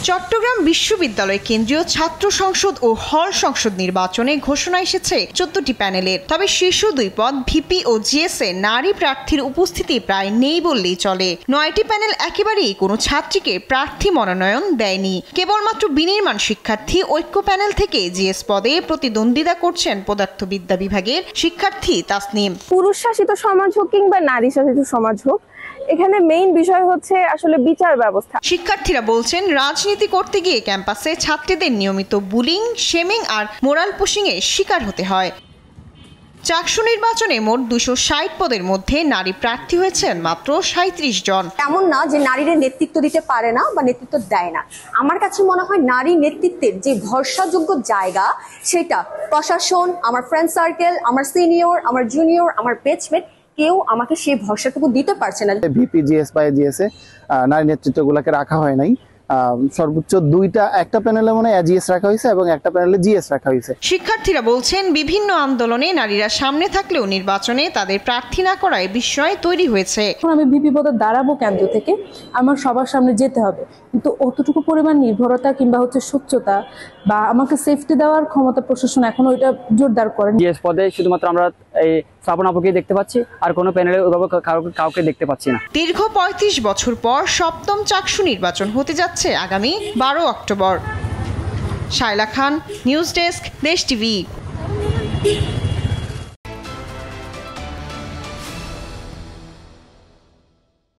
চট্টগ্রাম বিশ্ববিদ্যালয় কেন্দ্রীয় ছাত্র সংসদ ও হল সংসদ নির্বাচনে ঘোষণা এসেছে 14টি প্যানেলের। তবে শীর্ষ 2 পদ ভিপি ও জিএসএ নারী প্রার্থীর উপস্থিতি প্রায় নেই বললেই চলে। 9টি প্যানেল একেবারেই কোনো ছাত্রীকে প্রার্থী মনোনয়ন দেয়নি। কেবলমাত্র বিনির্মাণ শিক্ষার্থী ঐক্য প্যানেল থেকে জিএস পদে প্রতিদ্বন্দ্বিতা করছেন পদার্থবিদ্যা বিভাগের শিক্ষার্থী তাসনিম। পুরুষ শাসিত সমাজ হোক কিংবা নারী শাসিত সমাজ হোক, এখানে মেইন বিষয় হচ্ছে আসলে বিচার ব্যবস্থা। শিক্ষার্থীরা বলছেন, রাজনীতি করতে গিয়ে ক্যাম্পাসে ছাত্রীদের নিয়মিত বুলিং, শেমিং আর মোরাল পুশিং এর শিকার হতে হয়। চাকসু নির্বাচনে মোট 260 পদের মধ্যে নারী প্রার্থী হয়েছেন মাত্র 37 জন। এমন না যে নারীরা নেতৃত্ব দিতে পারে না বা নেতৃত্ব দেয় না। আমার কাছে মনে হয় নারী নেতৃত্বের যে ভরসাযোগ্য জায়গা, সেটা প্রশাসন, আমার ফ্রেন্ড সার্কেল, আমার সিনিয়র, আমার জুনিয়র, আমার বেচমেট, কেউ আমাকে সেই ভরসাটুকু দিতে পারছে না। ভিপি জিএস বা জিএসএ নারী নেতৃত্বগুলোকে রাখা হয় নাই। সর্বোচ্চ একটা প্যানেলে মনে হয় জিএস রাখা হয়েছে এবং একটা প্যানেলে জিএস রাখা হয়েছে। শিক্ষার্থীরা বলছেন, বিভিন্ন আন্দোলনে নারীরা সামনে থাকলেও নির্বাচনে তাদের প্রার্থী না করায় বিস্ময় তৈরি হয়েছে। আমি ভিপি পদে দাঁড়াবো কেন্দ্র থেকে, আমার সবার সামনে যেতে হবে, কিন্তু অতটুকু পরিমাণ নির্ভরতা কিংবা স্বচ্ছতা বা আমাকে সেফটি দেওয়ার ক্ষমতা প্রশাসন এখনো ওইটা জোরদার করেন। জিএস পদে শুধুমাত্র আমরা এই শ্রাবণ আপুকে দেখতে পাচ্ছি, আর কোনো প্যানেলে কাউকে দেখতে পাচ্ছি না। দীর্ঘ 35 বছর পর 7ম চাকসু নির্বাচন হতে যাচ্ছে আগামী 12 অক্টোবর। শায়লা খান, নিউজ ডেস্ক, দেশ টিভি।